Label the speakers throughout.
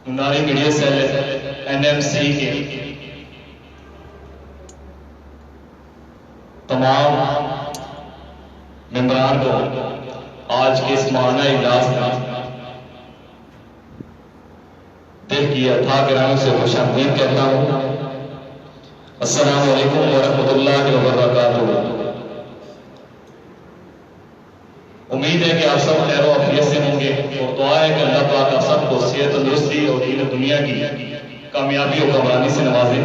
Speaker 1: मुनारी media cell NMC के तमाम मेंबरान को आज के इस महाना इजलास में दिल की अथाह गहराइयों से खुशामदीद कहता हूँ। अस्सलामु अलैकुम वरहमतुल्लाहि वबरकातुहू। उम्मीद है कि आप सब खैर आफियत से होंगे और दुआ है कि अल्लाह पाक आप सबको सेहत तंदुरुस्ती और दीन दुनिया की कामयाबी और कमरानी से नवाजे।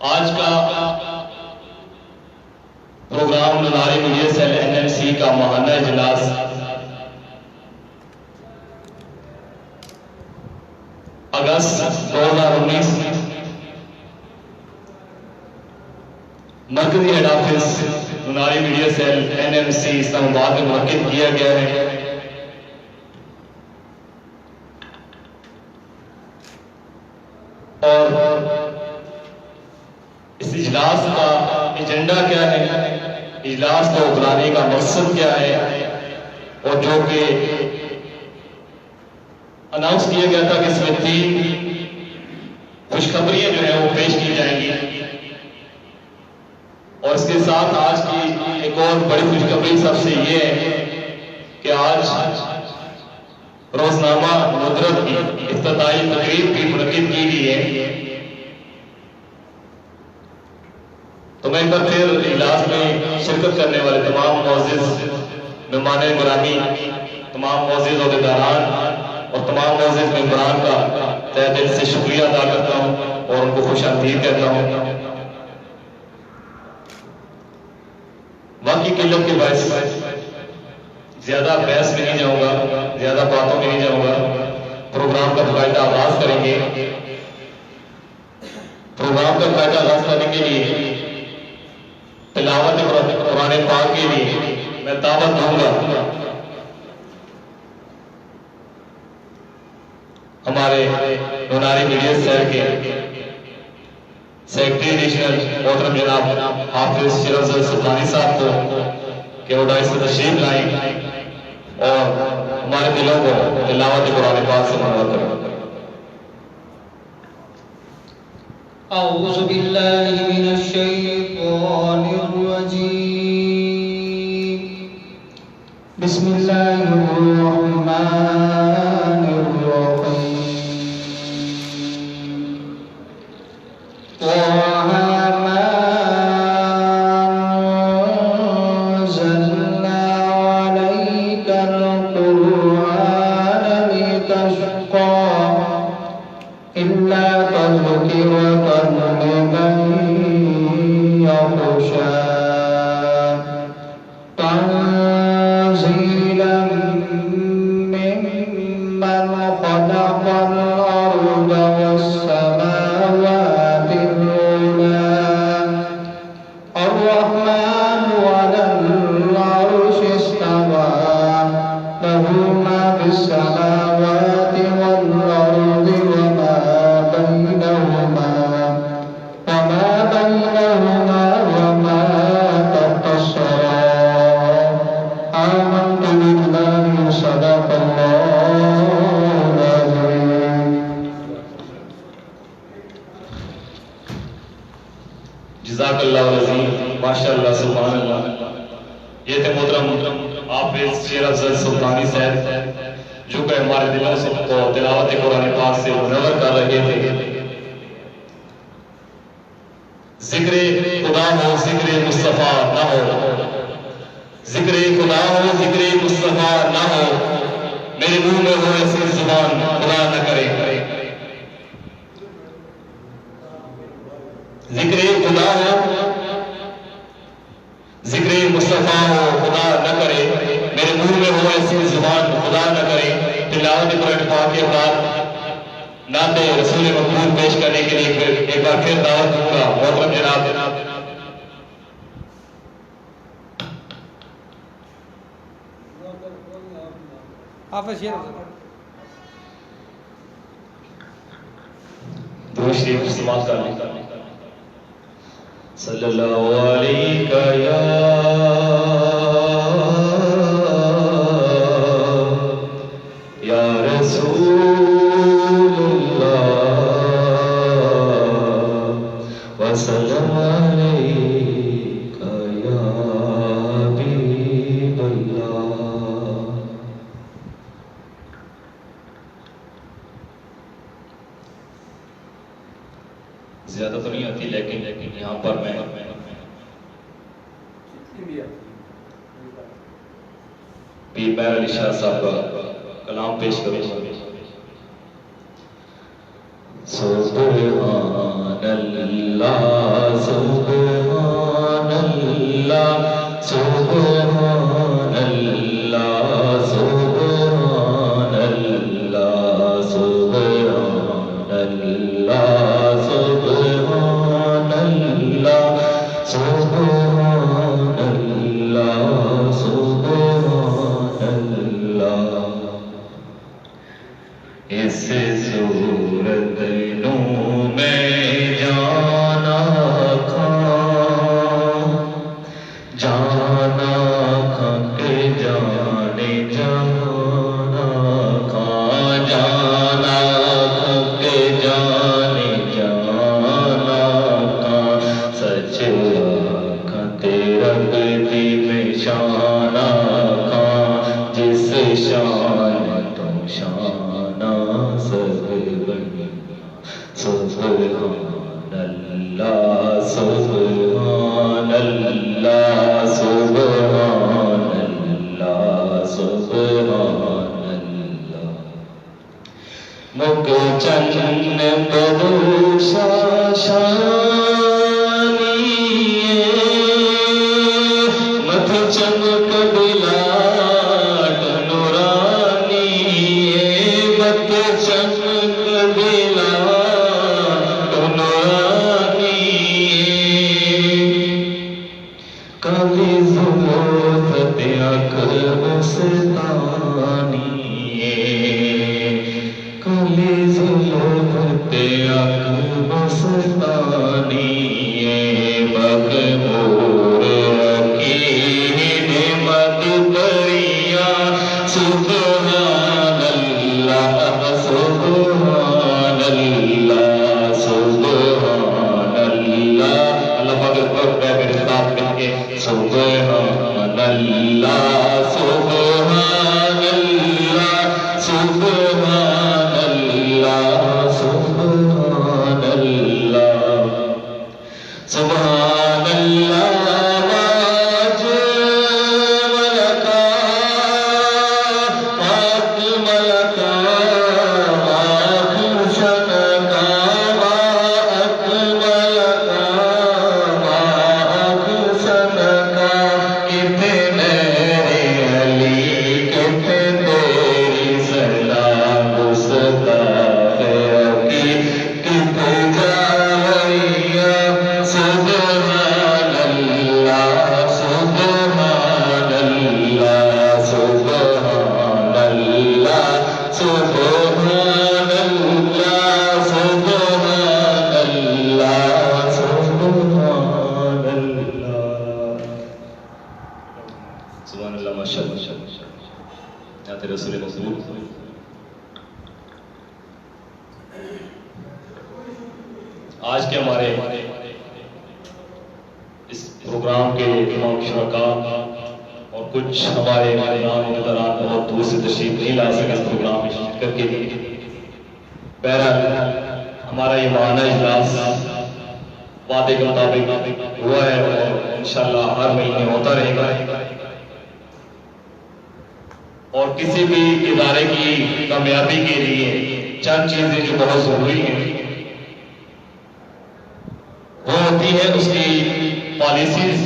Speaker 1: आज का प्रोग्राम मुनारी मीडिया सेल NMC का महाना इजलास अगस्त 2019 मरकजी हेड ऑफिस मुनारी मीडिया सेल NMC इस्लामाबाद में मुनक्किद किया गया है। और इस इजलास का एजेंडा क्या है, इजलास को बुलाने का मकसद क्या है, और जो कि अनाउंस किया गया था कि इसमें 3 खुशखबरियां जो है वो पेश की जाएंगी। और इसके साथ आज की एक और बड़ी खुशखबरी सबसे ये है कि आज रोजनामा नुदरत की इफ्तिताही तकरीब भी मुनक्किद की गई है। तो मैं एक बार फिर इजलास में शिरकत करने वाले तमाम मोअज़्ज़िज़ मेहमान गिरामी, तमाम मोअज़्ज़िज़ ओहदेदारान और तमाम मोअज़्ज़िज़ मेंबरान का तहे दिल से शुक्रिया अदा करता हूँ और उनको खुशामदीद कहता हूँ। बाकी किल्लत के बायस ज्यादा बहस में नहीं जाऊंगा, ज्यादा बातों में नहीं जाऊंगा। प्रोग्राम का बाकायदा आगाज करेंगे। प्रोग्राम का बाकायदा आगाज करने के लिए तिलावत कुरान पाक के लिए मैं दावत दूंगा हमारे मुनारी मीडिया सेल के सेक्रेटरी एडिशनल मोहतरम जनाब हाफिज शिरअफ़ज़ल सुल्तानी साहब को कि वो डाइस से तशरीफ लाएं और हमारे दिलों को तिलावत कुरान पाक से मनवा करें।
Speaker 2: अऊज़ु बिल्लाहि मिनश शैतानिर रजीम। बिस्मिल्लाहिर रहमानिर रहीम।
Speaker 1: माशाअल्लाह सुभान अल्लाह। ये थे मोहतरम हाफिज शिरअफ़ज़ल सुल्तानी साहब जो कि हमारे दिलों से तो तिलावत कुरान पाक से मुनव्वर कर रहे थे। जिक्र खुदा हो जिक्र मुस्तफा ना हो, जिक्र खुदा हो जिक्र मुस्तफा ना हो, मेरे मुंह में हो ऐसी जुबान खुदा न करे। जिक्र खुदा हो जिक्र मुस्तफा हो खुदा न करे, मेरे मुंह में हो ऐसी जुबान खुदा न करे। तिलावत कुरान पाक के बाद नाते रसूल मक़बूल पेश करने के लिए एक बार फिर दावत दूंगा मोहतरम जनाब दुरूद शरीफ समाअत कर लें। सल्लल्लाहु अलैहि या लेकिन यहाँ पर मैं पीर मेहर अली शाह साहब का कलाम पेश करूँगा। सुब्हानल्लाह सुब्हानल्लाह सुब्हानल्लाह सुब्हानल्लाह सुब्हानल्लाह सुब्हानल्लाह सुब्हानल्लाह सुब्हानल्लाह। इस सूरत नू मैं जाना खां के जाने जाना खां जाना के जाने जाना खां सच आखां तेरा दी में शाना खां जिस शान तो शाना सब बनी। सुब्हानल्लाह सुब्हानल्लाह सुब्हानल्लाह सुब्हानल्लाह। मुक चन्न बदूशा शानिए मथ चमक बिलाट नूरानिए मथ चमक बिलाट नूरानिए कभी ज़ुल्फ़त अक़ल मस्तानिए कभी ज़ुल्फ़त अक़ल मस्तानिए मग़मूर अकीद मत परिया सुब्हानल्लाह सुब्हानल्लाह सुब्हानल्लाह। अल्लाह पाक मेरे साथ मिलके सुब्हानल्लाह सुब्हानल्लाह सुब्हानल्लाह सुब्हानल्लाह सुब्हानल्लाह। आज के हमारे इस प्रोग्राम के तमाम शुरका और कुछ हमारे मेहमान बहुत दूर से तशरीफ नहीं ला सके इस प्रोग्राम में शिरकत के लिए। बहरहाल हमारा ये माना इजलास वादे के मुताबिक हुआ है और इंशाल्लाह हर महीने होता रहेगा। और किसी भी इदारे की कामयाबी के लिए चंद चीजें जो बहुत जरूरी हैं वो होती है उसकी पॉलिसीज,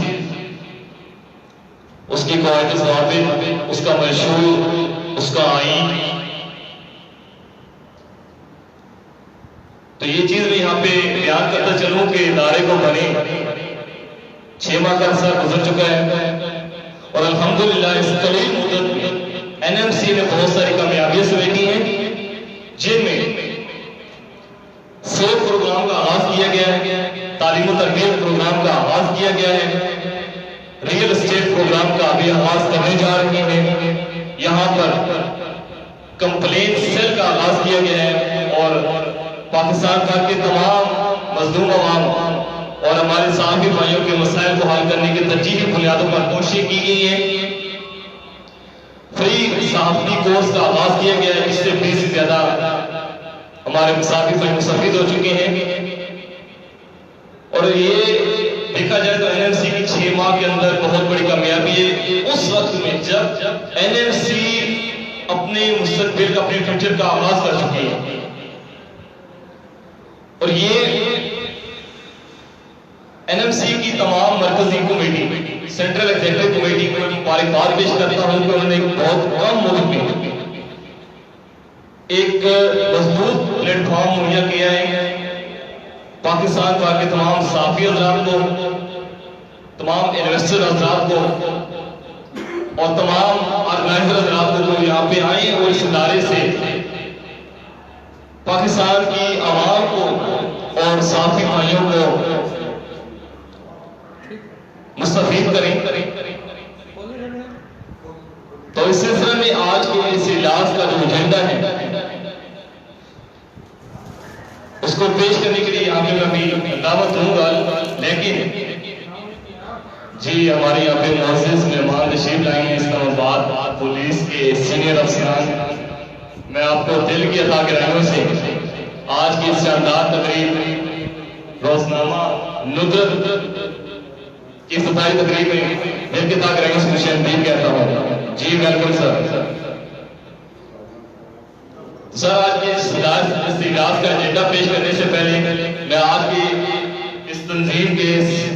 Speaker 1: उसकी कवायद ज़ाबित, उसका मंशूर, उसका आईन। तो ये चीज मैं यहाँ पे बयान करता चलूं कि इदारे को बने 6 माह का अरसा गुजर चुका है और अल्हम्दुलिल्लाह इस करीब मुद्दत में एनएमसी ने बहुत सारी कामयाबियां समेटी हैं, जिनमें सेफ प्रोग्राम का आगाज किया गया है, तालीम और तरबियत प्रोग्राम का आगाज किया गया है, रियल एस्टेट प्रोग्राम का अभी आगाज करने जा रहे हैं, यहाँ पर कंप्लेन सेल का आगाज किया गया है और पाकिस्तान भर के तमाम मजलूम अवाम और हमारे साथी भाइयों के मसाइल को हल करने की तरजीही बुनियादों पर कोशिश की गई है। फ्री सहाफती कोर्स का आगाज किया गया है, इससे 20 से ज्यादा हमारे मुसाफिर भाई मुस्तफीद हो चुके हैं और ये देखा जाए तो एनएमसी की 6 माह के अंदर बहुत बड़ी कामयाबी है उस वक्त में जब एनएमसी अपने मुस्तकबिल का, अपने फ्यूचर का आगाज कर चुकी है। और ये एनएमसी की तमाम मरकजी कमेटी, सेंट्रल एग्जीक्यूटिव कमेटी को मुबारकबाद पेश करता हूं कि उन्होंने एक बहुत कम मुल्क में एक मजबूत प्लेटफॉर्म मुहैया किया है पाकिस्तान का के तमाम साफी हजरात को, तमाम इन्वेस्टर हजरात को और तमाम ऑर्गेनाइजर हजरात को जो यहाँ पे आए और इस इदारे से पाकिस्तान की आवाम को और साफी भाइयों को मुस्तफीद करें। तो इस सिलसिले में आज के इस इजलास का जो एजेंडा है उसको पेश करने के लिए यहाँ पे मैं भी दावत दूंगा, लेकिन जी हमारे यहाँ पे मुअज़्ज़िज़ मेहमान तशरीफ लाए हैं इस्लामाबाद पुलिस के सीनियर अफसरान, मैं आपको दिल की अता गहराइयों से आज की इस शानदार तकरीब रोजनामा नुदरत की इफ्तिताही तकरीब में दिल की अता गहराइयों से खुशामदीद कहता हूँ। जी वेलकम सर। सर आज के इस इजलास का एजेंडा पेश करने से पहले मैं आज की इस तंजीम के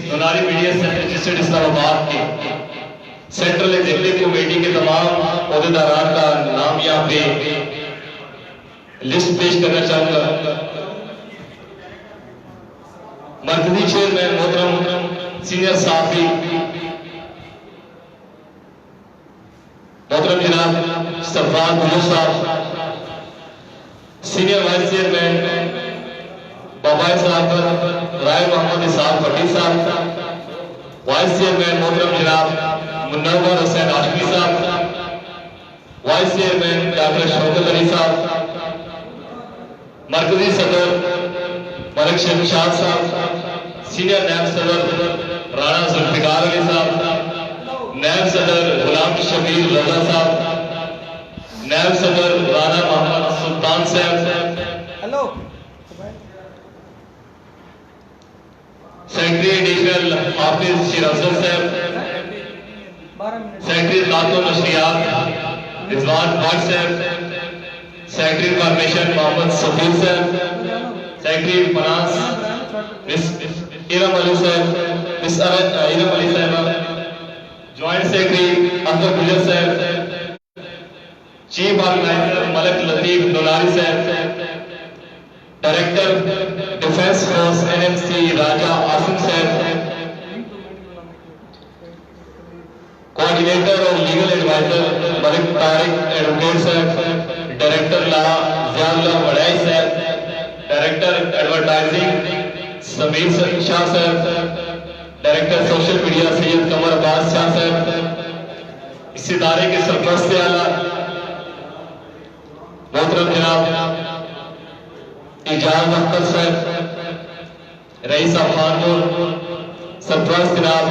Speaker 1: नूरानी मीडिया सेंटर रजिस्टर्ड इस्लामाबाद के सेंट्रल एग्जीक्यूटिव कमेटी के तमाम अहदेदारान का नाम यहाँ पे लिस्ट पेश करना चाहूंगा। मरकजी चेयरमैन मोहतरम सीनियर साफी मोहतरम जनाब सरफराज भुल्लर साहब, सीनियर वाइस चेयरमैन बाबाई साहब राय मोहम्मद इसाक भट्टी साहब, वाइस चेयरमैन मोहतरम जनाब मुन्नवर हुसैन आशमी साहब, vice chairman doctor Shaukat Ali साहब, मरकजी सदर मलिक शमशाद साहब, सीनियर नायब सदर राणा जुल्फिकार अली साहब, नायब सदर गुलाम शबीर रजा साहब, नायब सदर राणा मोहम्मद सुल्तान साहब,
Speaker 2: हेलो
Speaker 1: सेक्रेटरी एडिशनल हाफिज शेर अफजल साहब, सेक्रेटरी तातो नशरियात रिजवान भट्ट साहब, सेक्रेटरी कॉर्पोरेशन मोहम्मद सफीर साहब, secretary finance miss Iram Ali साहब, मिस इरम अली साहब, ज्वाइंट सेक्रेटरी अब्दुल गुजर साहब, चीफ ऑर्गेनाइजर मलिक लतीफ नूरानी साहब, director defence force NMC Raja Asim साहब, कोऑर्डिनेटर और legal adviser Malik Tariq advocate साहब, डायरेक्टर ला जियाउल्लाह वड़ाई साहब, डायरेक्टर एडवर्टाइजिंग समीर शाह साहब, director social media Syed Qamar Abbas Shah साहब, इस इदारे के सरपरस्त आला मोहतरम जनाब इजाज अख्तर साहब, रईस अफानपुर, सरपरस्त जनाब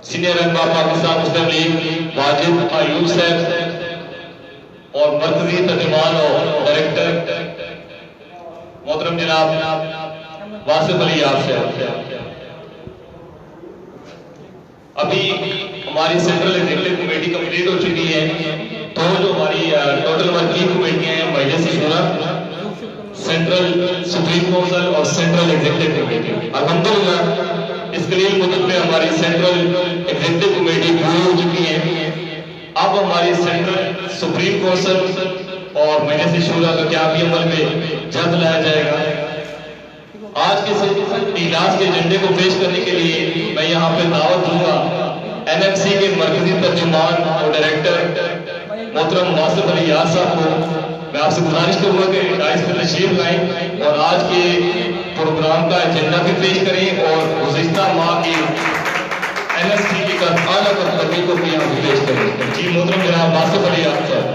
Speaker 1: सीनियर रहनुमा पाकिस्तान मुस्लिम लीग वाजिद अयूब साहब और मरकजी तर्जुमान और डायरेक्टर मोहतरम जनाब वासिफ अली याब साहब। अभी हमारी सेंट्रल एग्जीक्यूटिव कमेटी कंप्लीट हो चुकी है, तो जो हमारी टोटल वर्किंग कमेटियां हैं मजलिस शूरा, सेंट्रल सुप्रीम काउंसिल और सेंट्रल एग्जीक्यूटिव कमेटी, अल्हम्दुलिल्लाह इस कलील मुद्दत में हमारी सेंट्रल एग्जीक्यूटिव कमेटी पूरी हो चुकी है। अब हमारी सेंट्रल सुप्रीम काउंसिल और मजलिस शूरा का क्या भी अमल में जल्द लाया जाएगा। आज के इजलास के एजेंडे को पेश करने के लिए मैं यहाँ पे दावत दूंगा एनएमसी के मरकजी तर्जुमान और डायरेक्टर मोहतरम वासिफ अली याद साहब को। मैं आपसे गुजारिश करूंगा कि डाइस पर तशरीफ लाएं और आज के प्रोग्राम का एजेंडा भी पेश करें और गुज़िश्ता माह की एनएमसी की आला करतबी को भी यहाँ पेश करें। जी मोहतरम जनाब वासिफ अली याद साहब।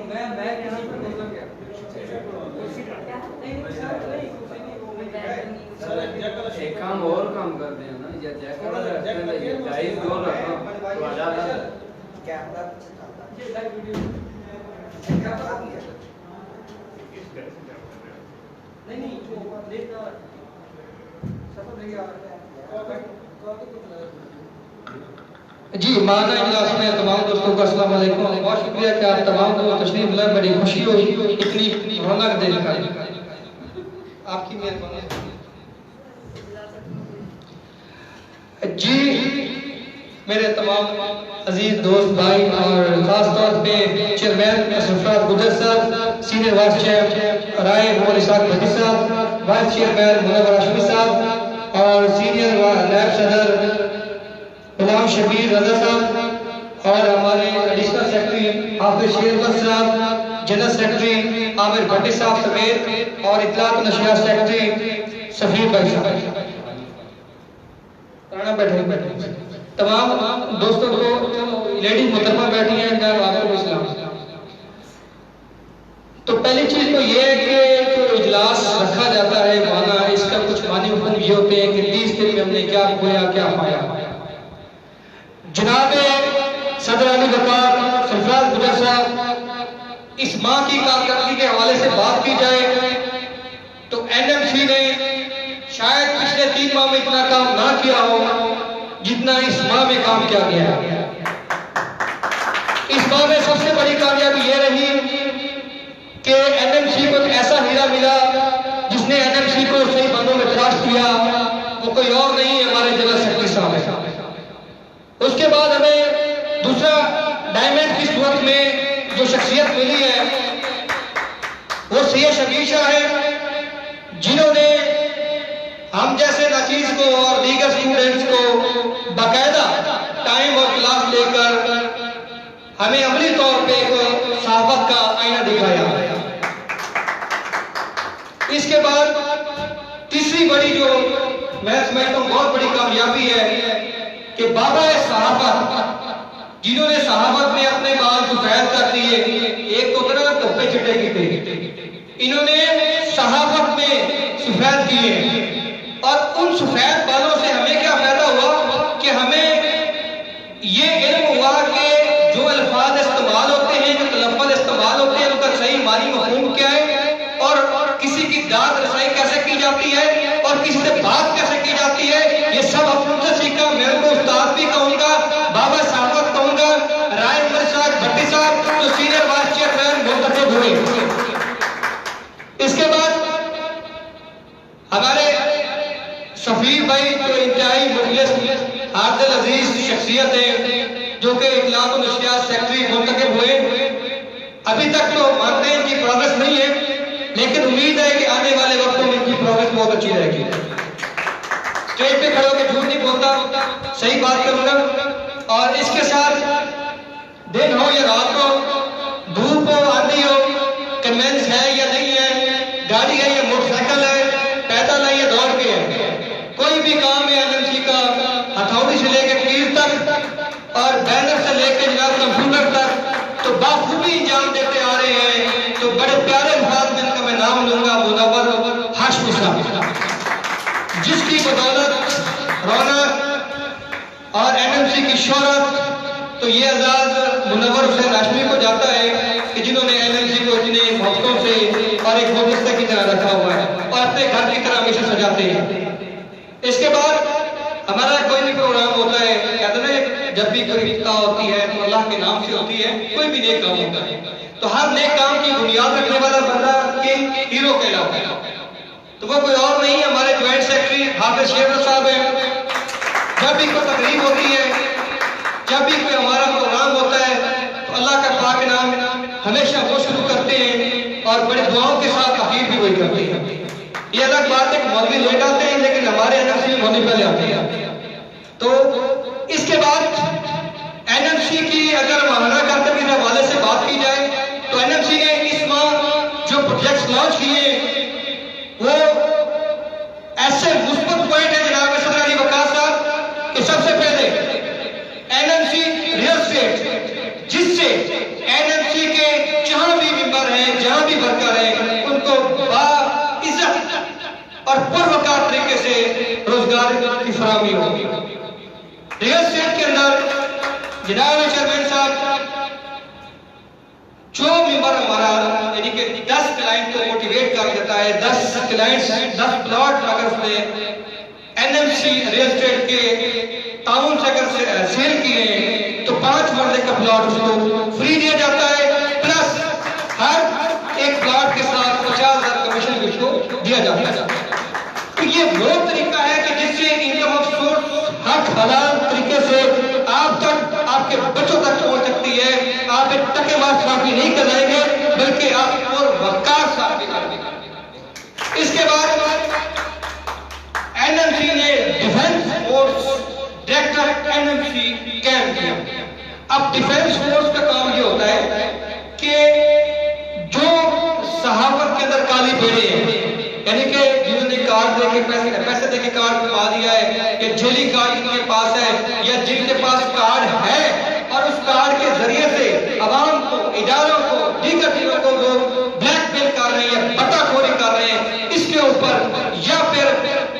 Speaker 2: मैं
Speaker 3: एक काम और काम करते हैं ना, या जायज दो रखो तो आ जाता है।
Speaker 2: जी माना इजलास में तमाम दोस्तों को अस्सलाम वालेकुम। बहुत शुक्रिया कि आप तमाम को तशरीफ लाए, बड़ी खुशी हुई इतनी रौनक देखकर, आपकी मेहरबानी। जी मेरे तमाम अजीज दोस्त भाई और खास तौर पे चेयरमैन सरफराज गुजर साहब, सीनियर वाइस चेयरमैन राय मोहम्मद इसाक भट्टी साहब, वाइस चेयरमैन मुनव्वर हाशमी साहब और सीनियर नायब सदर गुलाम शबीर रजा साहब और हमारे एडिशनल सेक्रेटरी हाफिज शेरबत साहब, जनरल सेक्रेटरी आमिर भट्टी साहब समेत और इत्तलात और नशरियात सेक्रेटरी सफीर भाई साहब, बैठे तमाम दोस्तों को, लेडीज मुहतरमा बैठी हैं, आपको इस्लाम। तो पहली चीज तो ये है कि जो इजलास रखा जाता है माना, इसका कुछ मानी हुक्म ये होते हैं कि 30 दिन में हमने क्या खोया क्या पाया। जनाब सदर अली वकार सरफराज गुजर साहब, इस माह की कारकर्दगी के हवाले से बात की जाए तो एनएमसी ने शायद पिछले 3 माह में इतना काम ना किया हो जितना इस माह में काम किया गया। इस माह में सबसे बड़ी कामयाबी यह रही कि एनएमसी को ऐसा हीरा मिला जिसने एनएमसी को सही मानों में तलाश किया, वो कोई और नहीं है, हमारे जनरल सेक्रेटरी साहब है। उसके बाद हमें दूसरा डायमंड की सूरत में जो शख्सियत मिली है वो सैयद शबीर शाह है, जिन्होंने हम जैसे नाचीज को और दीगर स्टूडेंट्स को बाकायदा टाइम और क्लास लेकर हमें अमली तौर पे एक सहाबत का आईना दिखाया। इसके बाद तीसरी बड़ी जो मैं समझता हूँ बहुत बड़ी कामयाबी है कि बाबा सहाबत, जिन्होंने सहाबत में अपने बाल सफेद कर दिए, एक तो तरह धब्बे चिट्टे की थे, इन्होंने सहाबत में सफेद किए। और उन सफेद बालों से हमें क्या फायदा हुआ कि हमें ये इल्म हुआ कि जो अल्फाज इस्तेमाल होते हैं, जो तलफ़्फ़ुज़ इस्तेमाल होते हैं, उनका सही मानी मफ़हूम क्या है और किसी की दाद रसाई कैसे की जाती है और किसी से बात कैसे की जाती है, ये सब अपने से सीखा। मैं उनको उस्ताद भी कहूंगा, बाबा साहब कहूंगा, राय इसाक भट्टी साहब जो सीनियर वाइस चेयरमैन मुंतखब हुए। इसके बाद हमारे सफीर भाई जो इंतहाई मुखलिस आदिल अजीज शख्सियत है, जो कि इत्तलात और नशरियात सेक्रेटरी मुंतखब हुए। अभी तक तो मानते हैं कि प्रोग्रेस नहीं है, लेकिन उम्मीद है कि आने वाले वक्तों में इनकी प्रोग्रेस बहुत अच्छी रहेगी। स्टेज पे खड़े होकर झूठ नहीं बोलता, सही बात करूंगा। और इसके साथ दिन हो या रात हो, धूप हो आंधी हो, कन्वेंस है या नहीं है, गाड़ी है या मोटरसाइकिल है, पैदल है या दौड़ के है, कोई भी काम है एनएमसी का, हथौड़ी से लेकर कील तक और बैनर से लेकर जनाब कंप्यूटर तक, तो बाखूबी इंजाम देते आ रहे हैं। तो बड़े प्यारे अल्फाज जिनका मैं नाम लूंगा, मुनव्वर हाशमी साहब, जिसकी बदौलत रौनक और एनएमसी की शोहरत तो ये एजाज मुनव्वर हुसैन हाशमी को जाता है कि जिन्होंने एनएमसी को इतने मोहब्बतों से और एक गुलदस्ते की तरह रखा हुआ है और अपने घर की तरह हमेशा सजाते हैं। इसके बाद हमारा कोई भी प्रोग्राम होता है, कहते हैं जब भी कोई इफ्तार होती है तो अल्लाह के नाम से होती है, कोई भी नेक काम होता है तो हर नेक काम की बुनियाद रखने वाला बंदा किंग हीरो कहलाता है। तो वो कोई और नहीं, हमारे ज्वाइंट सेक्रेटरी हाफिज शेरबत साहब है। जब भी कोई तकरीब होती है, जब भी कोई हमारा प्रोग्राम होता है तो अल्लाह का पाक नाम हमेशा वो शुरू करते हैं और बड़ी दुआओं के साथ आखिर भी वही करते हैं। ये अलग बात है कि मौलवी लेट आते हैं, लेकिन हमारे एनएमसी में मौलवी पहले आते हैं। तो इसके बाद एनएमसी की अगर महाना कारकर्दगी के हवाले से बात की जाए तो एनएमसी ने इस माह जो प्रोजेक्ट्स लॉन्च किए वो ऐसे मुस्बत पॉइंट है जनाब सदर अली वकार साहब कि सबसे पहले एनएमसी रियल एस्टेट, जिससे एनएमसी के जहां भी मेंबर हैं, जहां भी वर्कर हैं, उनको बाइज्जत और और पुरवकार तरीके से रोजगार की फराहमी होगी। रियल एस्टेट के अंदर जनाब चेयरमैन साहब, जो मेंबर हमारा यानी कि 10 क्लाइंट को मोटिवेट कर देता है, 10 क्लाइंट्स 10 प्लॉट अगर उसने एनएमसी रियल एस्टेट के ताउन से अगर सेल किए तो 5 मरले का प्लॉट उसको फ्री दिया जाता है, प्लस हर एक प्लॉट के साथ 50,000 कमीशन उसको दिया जाता है। तो ये वो तरीका है कि जिससे इनकम ऑफ सोर्स हक हलाल तरीके से आप तक, आपके बच्चों तक पहुंच सकती है। आप एक टके मार साफी नहीं कराएंगे, बल्कि आप और वकार साफी करेंगे। इसके बाद एनएमसी ने defence force director NMC camp किया। अब डिफेंस फोर्स का काम ये होता है कि जो सहाफत के अंदर काली बेड़े हैं, यानी कि जिन्होंने कार्ड देके पैसे देके कार्ड पा दिया है, या जेली कार्ड जिनके पास है, या जिनके पास कार्ड है और उस कार्ड के जरिए से अवाम को, इदारों को, दीगर चीजों को वो ब्लैकमेल कर रहे हैं, बटाखोरी कर रहे हैं, इसके ऊपर या फिर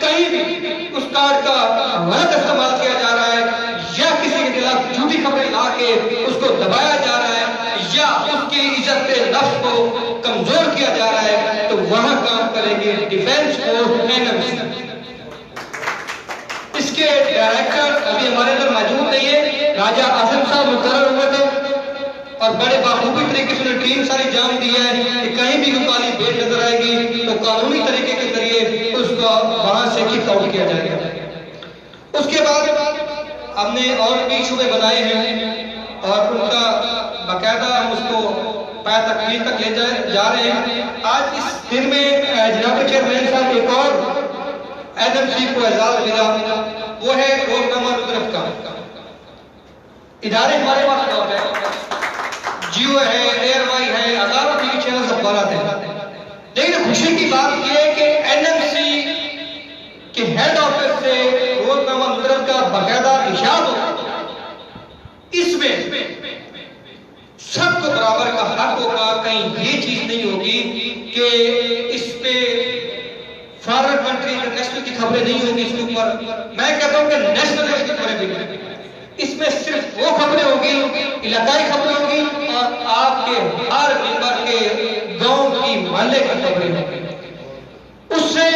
Speaker 2: कहीं भी उस कार्ड का गलत इस्तेमाल किया जा रहा है, या किसी के खिलाफ झूठी खबरें ला के उसको दबाया जा रहा है, या उसकी इज्जत नफ्स को कमजोर किया जा रहा है, तो वहां काम करेंगे डिफेंस फोर्स एनएमसी। इसके डायरेक्टर अभी हमारे अंदर मौजूद नहीं है, राजा आसिम साहब मुकर्रर हुए थे और बड़े बाखूबी तरीके से टीम सारी जान दी है कि कहीं भी कोई काली बेट नजर आएगी तो कानूनी तरीके के जरिए उसको वहां से किक आउट किया जाएगा। उसके बाद हमने और भी शुबे बनाए हैं और उनका बाकायदा हम उसको पाया तकमील तक ले जा रहे हैं। आज इस दिन में जनाब चेयरमैन साहब एक और एनएमसी को एजाज मिला, वो है रोजनामा नुजरत का। इदारे हमारे पास बहुत है, जियो है, एयरवाई है, हजारों टीवी चैनल सब बारात है, लेकिन खुशी की बात यह है कि एनएमसी के हेड ऑफिस से रोजनामा नुजरत का बाकायदा इशारा होता है। इसमें सबको बराबर का हक होगा। कहीं ये चीज नहीं होगी कि इस पे फॉरेन कंट्री इंटरनेशनल की खबरें नहीं होगी इसके ऊपर। मैं कहता हूं कि नेशनल लेवल की खबरें भी, इसमें सिर्फ वो खबरें होगी, इलाकाई खबरें होगी और आपके हर मेंबर के गांव की मोहल्ले की खबरें होगी। उससे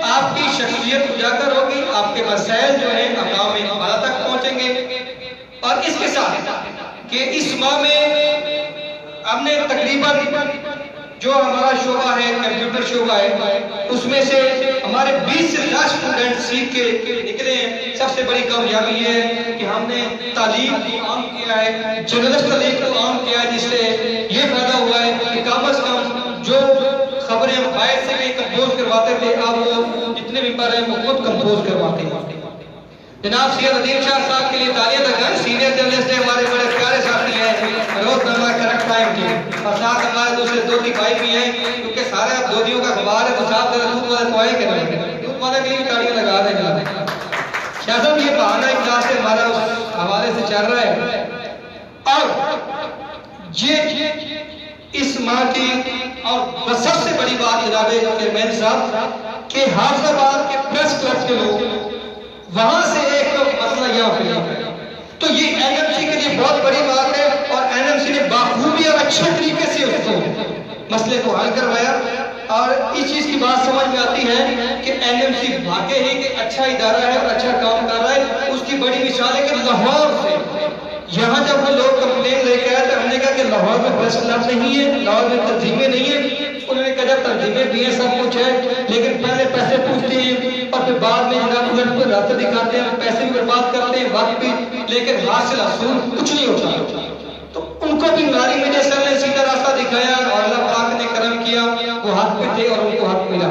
Speaker 2: आपकी शख्सियत उजागर होगी, आपके मसाइल जो है अवाम में हमारा तक पहुंचेंगे। और इसके साथ कि इस माह में हमने तकरीबन जो हमारा शोबा है, कंप्यूटर शोबा है, उसमें से हमारे 20 से ज्यादा स्टूडेंट सीख के निकले हैं। सबसे बड़ी कामयाबी ये है कि हमने तालीम को आम किया है, जर्नलिस्ट तालीम को आम किया है, जिससे ये फायदा हुआ है कि कम अज कम जो खबरें हम बाहर से कहीं कंपोज करवाते थे, अब वो जितने मेंबर हैं वो खुद कंपोज करवाते हैं। जनाब सैयद अदील शाह साहब के लिए तालियां लगाएं, सीनियर जर्नलिस्ट है, हमारे बड़े प्यारे साथी हैं, रोजनामा करेक्ट टाइम के, और साथ हमारे दूसरे दोधी भाई भी हैं, क्योंकि सारे अब दोधियों का अखबार है तो साथ दूध वाले तो आएंगे नहीं, दूध वाले के लिए भी तालियां लगा देंगे। शायद ये बहाना एक क्लास से हमारा उस हवाले से चल रहा है। और ये इस माह की और सबसे बड़ी बात जनाब चेयरमैन साहब के हाफिजाबाद के प्रेस क्लब के लोग वहां से एक मसला यह हुआ, तो ये एनएमसी के लिए बहुत बड़ी बात है और एनएमसी ने बाखूबी और अच्छे तरीके से उसको मसले को हल करवाया। और इस चीज की बात समझ में आती है कि एनएमसी वाकई ही कि अच्छा इदारा है और अच्छा काम कर रहा है। उसकी बड़ी मिसाल है कि लाहौर से यहाँ जब वो लोग कंप्लेन लेके आए तो हमने कहा कि लाहौर में प्रेस क्लब नहीं है, लाहौर में तंजीमें नहीं है। उन्होंने कहा तंजीमें भी है, सब कुछ है, लेकिन पहले पैसे पूछते हैं और फिर बाद में जनाब रास्ते दिखाते हैं, पैसे भी बर्बाद करते हैं, वक्त भी, लेकिन हासिल असूल कुछ नहीं होता। तो उनको भी नारी मीडिया सेल ने सीधा रास्ता दिखाया और अल्लाह पाक ने करम किया, वो हाथ पे थे और उनको हाथ मिला।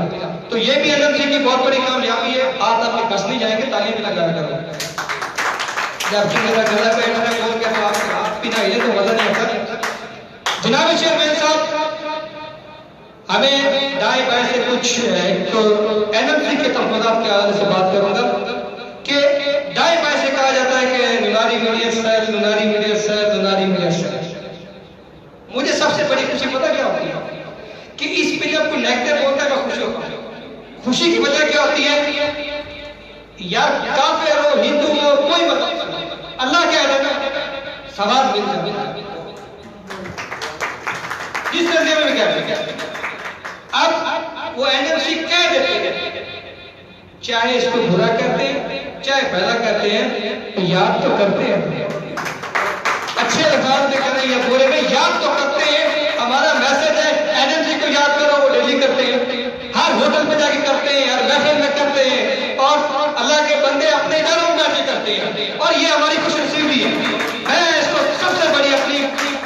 Speaker 2: तो ये भी एनएमसी की बहुत बड़ी कामयाबी है। हाथ आपके कस नहीं जाएंगे, तालियां भी लगाया करो। जबकि मेरा गला बैठना बोल के तो आपके हाथ भी ना हिले तो मजा नहीं आता। जनाब चेयरमैन साहब, हमें दाएं बाएं से कुछ तो एनएमसी के तहफात के हवाले से बात करूंगा कि दाएं बाएं से कहा जाता है कि नुनारी मीडिया सेल, नुनारी मीडिया सेल, नुनारी मीडिया सेल। मुझे सबसे बड़ी खुशी पता क्या होती है कि इस पे जब कोई नेगेटिव बोलता है मैं खुश होता हूं। खुशी की वजह क्या होती है यार काफिर हो हिंदू हो कोई मतलब नहीं, अल्लाह कह देगा सवाब मिल जाएगा जिस नजरिए में कह देगा। अब वो एनएमसी कह देते हैं, चाहे इसको बुरा कहते हैं चाहे भला कहते हैं, याद तो करते हैं, अच्छे अल्फाज में करें या बुरे में याद तो करते हैं। हमारा मैसेज है एनएमसी को याद करो, वो डेली करते हैं, हर होटल पे जाके करते हैं, हर महफिल में करते हैं, और अल्लाह के बंदे अपने इदारों में जाके करते हैं, और ये हमारी खुशनसीबी है। मैं इसको सबसे बड़ी अपनी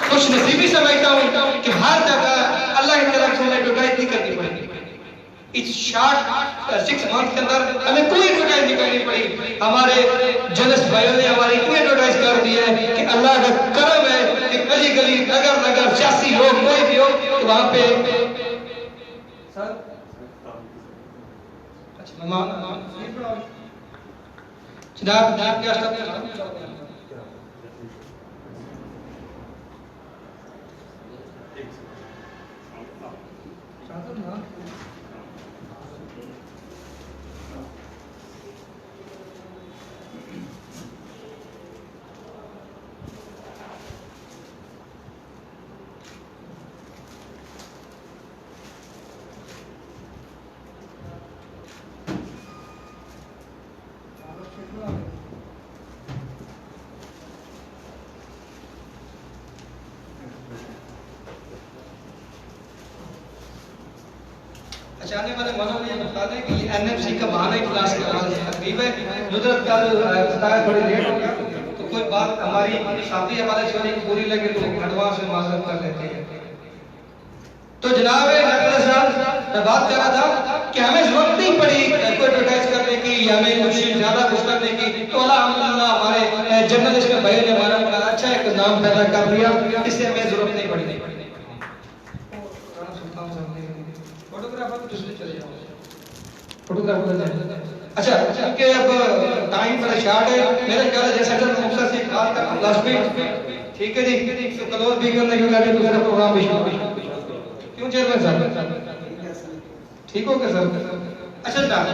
Speaker 2: खुशनसीबी समझता हूँ कि हर जगह अल्लाह की तरफ से हमें एडवर्टाइज नहीं करनी पड़ेगी। इस शॉर्ट 6 मंथ के अंदर हमें कोई एडवर्टाइज नहीं करनी पड़ी। हमारे जर्नलिस्ट भाइयों ने हमारी इतनी एडवर्टाइज कर दी है कि अल्लाह का करम है कि गली गली नगर नगर सियासी लोग कोई भी हो तो वहां पे जनाब क्या आने वाले मौजूद ये बता दें कि एनएफसी का बहाना इजलास के हवाले से तकरीब है, नुजरत का बताया थोड़ी लेट हो गया, तो कोई बात हमारी साथी हवाले से नहीं पूरी लगे तो एडवांस में माजरत कर लेते हैं। तो जनाब नकल साहब मैं बात कर रहा था कि हमें जरूरत नहीं पड़ी कोई एडवर्टाइज करने की या हमें कुछ ज्यादा कुछ करने की, तो अल्हम्दुलिल्लाह हमारे जर्नलिस्ट में भाई ने हमारा अच्छा एक नाम पैदा कर दिया, इससे हमें जरूरत नहीं पड़ी। फोटोग्राफर अच्छा क्योंकि अब टाइम बड़ा शॉर्ट है, मेरे ख्याल जैसा मुख्तर से बात कर लास्ट में, ठीक है जी, तो क्लोज भी करने के लिए दूसरा प्रोग्राम भी शुरू क्यों चेयरमैन साहब ठीक हो गया सर? अच्छा जनाब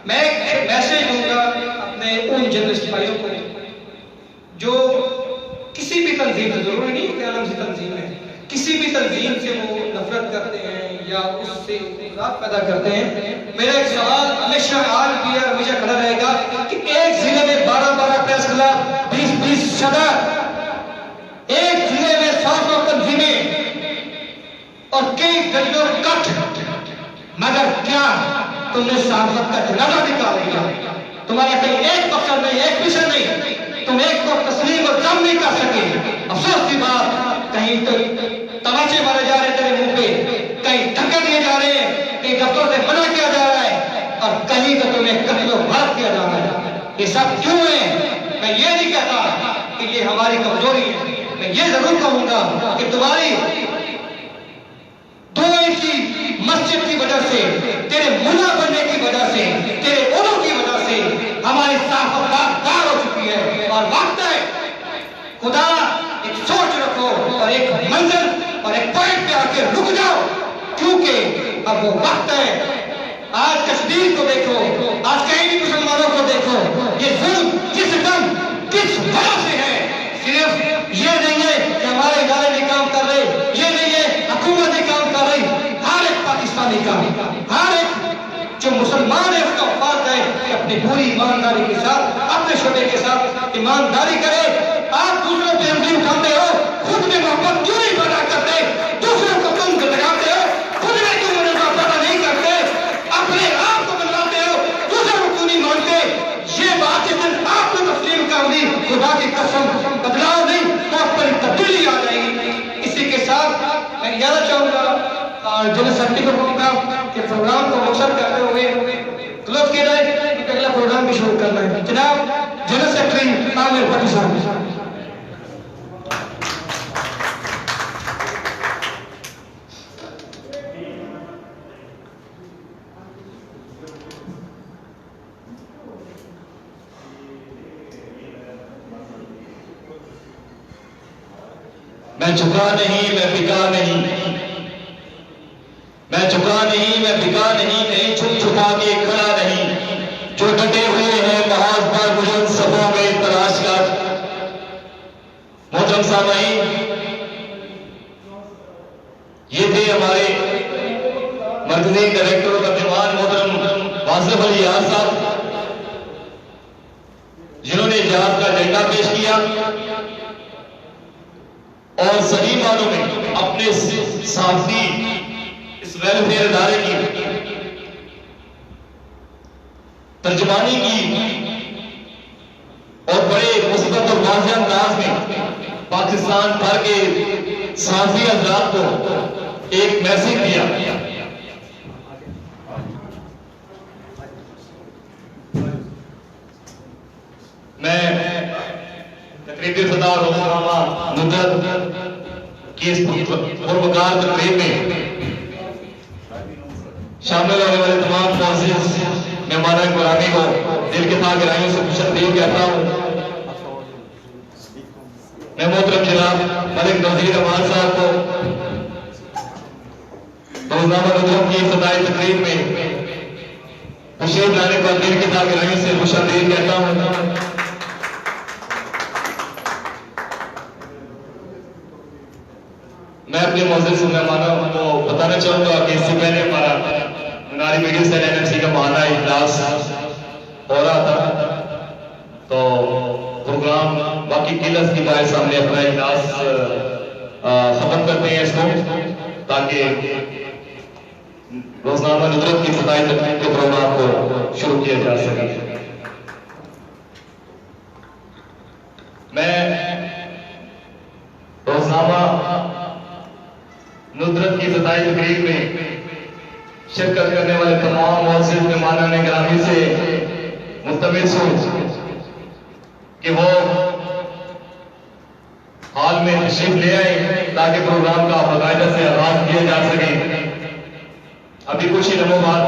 Speaker 2: मैं एक मैसेज दूंगा अपने उन जर्नलिस्ट भाइयों को जो किसी भी तंजीम से, जरूरी नहीं कि आलम से तंजीम है, किसी भी तंजीम से वो नफरत करते हैं या उससे इख्तिलाफ पैदा करते हैं। मेरा एक सवाल हमेशा आज भी है, हमेशा खड़ा रहेगा कि एक जिले में 12-12 प्रेस क्लब, 20-20 सदर, एक जिले में 100 तंजीमें और कई गलियों कट, मगर क्या तुमने सहाफत का जनाजा निकाल दिया? तुम्हारा कहीं एक मकसद नहीं, एक विषय नहीं, तुम एक को तस्लीम और कम नहीं कर सके। अफसोस की बात, कहीं तो तमाचे मारे जा रहे तेरे मुंह पे, कहीं धक्के दिए जा रहे हैं, कहीं दफ्तरों से मना किया जा रहा है, और कहीं तो तुम्हें कत्लो वार किया जा रहा है। ये सब क्यों है? मैं ये नहीं कहता कि ये हमारी कमजोरी है, मैं ये जरूर कहूंगा कि तुम्हारी 2 इंच की मस्जिद की वजह से, तेरे मुल्ला बनने की वजह से, तेरे उलू की वजह से हमारी साफत दार हो चुकी है। और वक्त है खुदा एक सोच रखो और एक मंजिल और एक पॉइंट पे आके रुक जाओ, क्योंकि अब वो वक्त है। आज कश्मीर को देखो, आज कहीं भी मुसलमानों को देखो, ये जुल्म किस ढंग किस वजह से है। सिर्फ ये नहीं है कि हमारे इदारे नहीं काम कर रहे, ये नहीं है हुकूमत नहीं काम कर रही, हर एक पाकिस्तानी का, हर एक जो मुसलमान है उसका फर्ज है कि अपनी पूरी ईमानदारी के साथ, अपने शोबे के साथ ईमानदारी करे। आप दूसरों पे उंगली उठाते हो, खुद में मोहब्बत क्यों नहीं पैदा करते? दूसरों को तुम गदगाते हो, खुद में क्यों मुनाफा पैदा नहीं करते? अपने आप को बदलाते हो, दूसरों को क्यों नहीं मानते? ये बात जिस दिन आपने तस्लीम कर दी, खुदा की कसम बदलाव नहीं तो अपनी तब्दीली आ जाएगी। इसी के साथ मैं कहना चाहूंगा और जनरल सेक्रेटरी को कहूंगा कि प्रोग्राम को मुक्सर करते हुए क्लोज किया जाए, क्योंकि अगला प्रोग्राम भी शुरू करना है। जनाब जनरल सेक्रेटरी आमिर भट्टी साहब।
Speaker 1: मैं झुका नहीं, मैं बिका नहीं, मैं झुका नहीं, मैं बिका नहीं, कहीं छुप छुपा के खड़ा नहीं, जो डटे हुए हैं महाज पर बुलंद सफों में तलाश कर। मोहतरम सामईन, ये थे हमारे मरकजी डायरेक्टर और तर्जुमान मोहतरम वासिफ अली यार साहब, जिन्होंने इजहाद का एजेंडा पेश किया और सही मानों में अपने साथी इस वेलफेयर इदारे की तर्जुमानी की और बड़े मुस्बत और वाज़ेह अंदाज में पाकिस्तान भर के साथी हज़रात को एक मैसेज दिया। मैं तकरीबी इफ्तिताह रोज़नामा नुदरत की इस पुरवकार तकरीब में शामिल होने वाले तमाम मुअज़्ज़िज़ मेहमान गिरामी को दिल के ताक़ गहराइयों से खुशामदीद कहता हूँ। मैं मोहतरम जनाब मलिक नज़ीर अमान साहब को रोज़नामा नुदरत की इफ्तिताही तकरीब में तशरीफ लाने पर दिल के ताक़ गहराइयों से खुशामदीद कहता हूँ। मैं अपने मुअज़्ज़िज़ मेहमानों को बताना चाहूँगा कि इससे पहले हमारा मुनारी मीडिया सेल एनएमसी का महाना इजलास हो रहा था, तो प्रोग्राम बाकी किलर्स की बात सामने अपना इजलास खत्म करते हैं इसको, ताकि रोज़नामा नुदरत की इफ्तिताही तकरीब के प्रोग्राम को शुरू किया जा सके। मैं रोज़नामा नुदरत की इफ्तिताही तकरीब में शिरकत करने वाले तमाम मुअज़्ज़िज़ मेहमानान गिरामी से मुस्तमिल हूँ कि वो हाल में तशरीफ ले आए ताकि प्रोग्राम का बाकायदा से आगाज किया जा सके। अभी कुछ ही लम्हों बाद